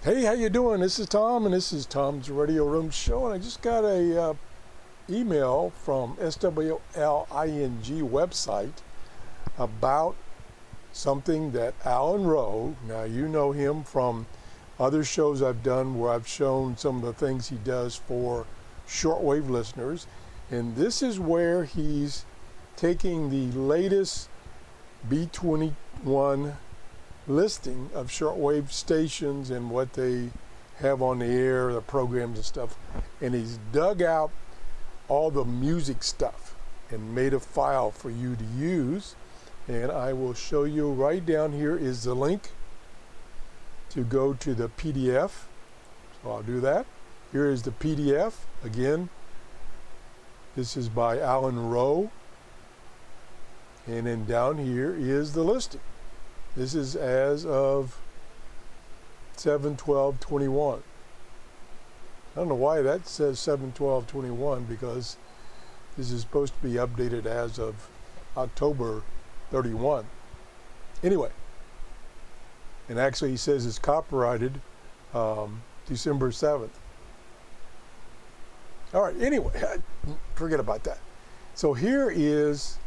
Hey, how you doing? This is Tom, and this is Tom's Radio Room Show, and I just got a email from SWLING website about something that Alan Rowe, now you know him from other shows I've done where I've shown some of the things he does for shortwave listeners, and this is where he's taking the latest B21 listing of shortwave stations and what they have on the air, the programs and stuff, and he's dug out all the music stuff and made a file for you to use, and I will show you. Right down here is the link to go to the PDF, so I'll do that. Here is the PDF. Again, this is by Alan Rowe, and then down here is the listing. This is as of 7/12/21. I don't know why that says 7/12/21, because this is supposed to be updated as of October 31. Anyway, and actually he says it's copyrighted December 7th. All right, anyway, forget about that. So here is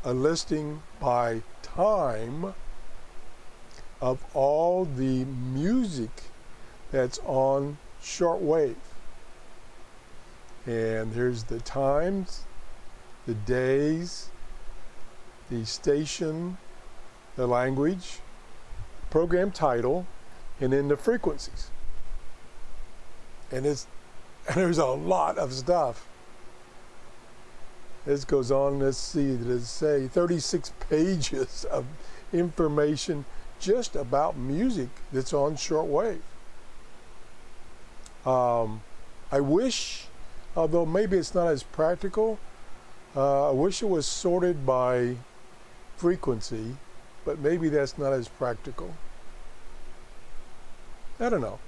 a listing by time of all the music that's on shortwave. And there's the times, the days, the station, the language, program title, and then the frequencies. And there's a lot of stuff. This goes on, let's see, let's say 36 pages of information just about music that's on shortwave. I wish, although maybe it's not as practical, I wish it was sorted by frequency, but maybe that's not as practical. I don't know.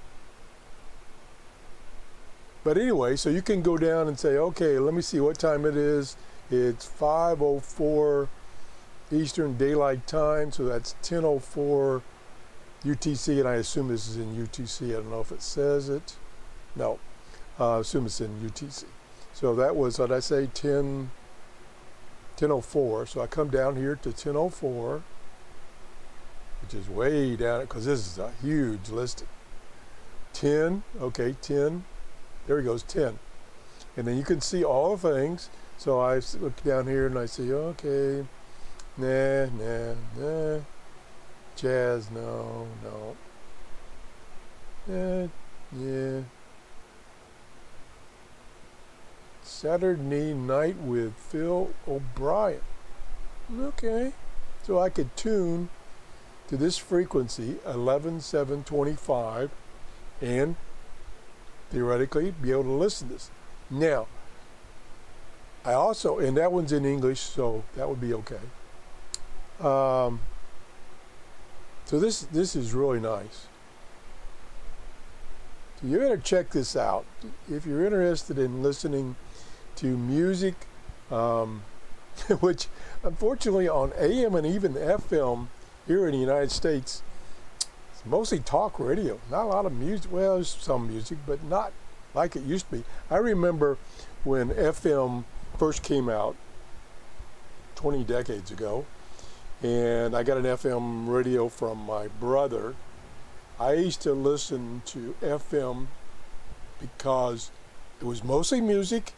But anyway, so you can go down and say, okay, let me see what time it is. It's 5:04 Eastern Daylight Time, so that's 10:04 UTC, and I assume this is in UTC. I don't know if it says it. No, I assume it's in UTC. So that was, what did I say, 10:04. So I come down here to 10:04, which is way down, because this is a huge listing. 10, okay, 10. There he goes, 10. And then you can see all the things. So I look down here and I see, okay, nah, jazz, no, yeah. Saturday Night with Phil O'Brien. Okay, so I could tune to this frequency, 11,725, and theoretically be able to listen to this. Now, I also, and that one's in English, so that would be okay. So this is really nice. So you gotta check this out if you're interested in listening to music, which unfortunately on AM and even FM here in the United States, it's mostly talk radio. Not a lot of music. Well, there's some music, but not like it used to be. I remember when FM first came out 20 decades ago, and I got an FM radio from my brother. I used to listen to FM because it was mostly music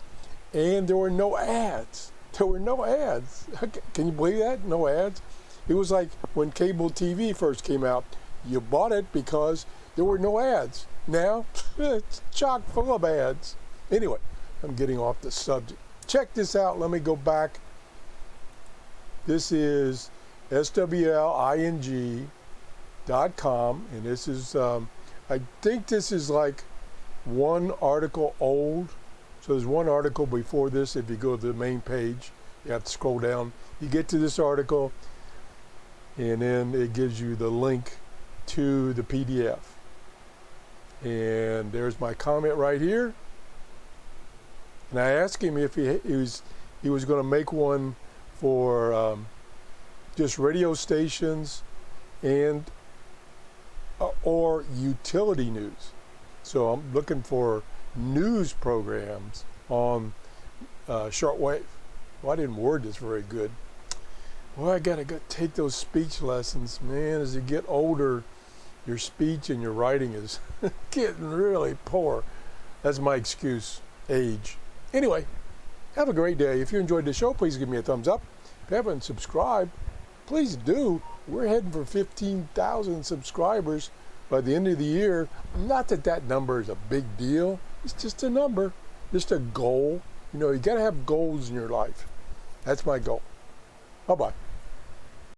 and there were no ads. There were no ads. Can you believe that? No ads. It was like when cable TV first came out. You bought it because there were no ads. Now, it's chock full of ads. Anyway, I'm getting off the subject. Check this out. Let me go back. This is SWLING.com, and this is, I think this is like one article old. So there's one article before this. If you go to the main page, you have to scroll down. You get to this article, and then it gives you the link to the PDF. And there's my comment right here. And I asked him if he was going to make one for just radio stations and or utility news. So I'm looking for news programs on shortwave. Well, I didn't word this very good. Well, I gotta go take those speech lessons, man. As you get older, your speech and your writing is getting really poor. That's my excuse, age. Anyway, have a great day. If you enjoyed the show, please give me a thumbs up. If you haven't subscribed, please do. We're heading for 15,000 subscribers by the end of the year. Not that that number is a big deal. It's just a number, just a goal. You know, you got to have goals in your life. That's my goal. Bye-bye.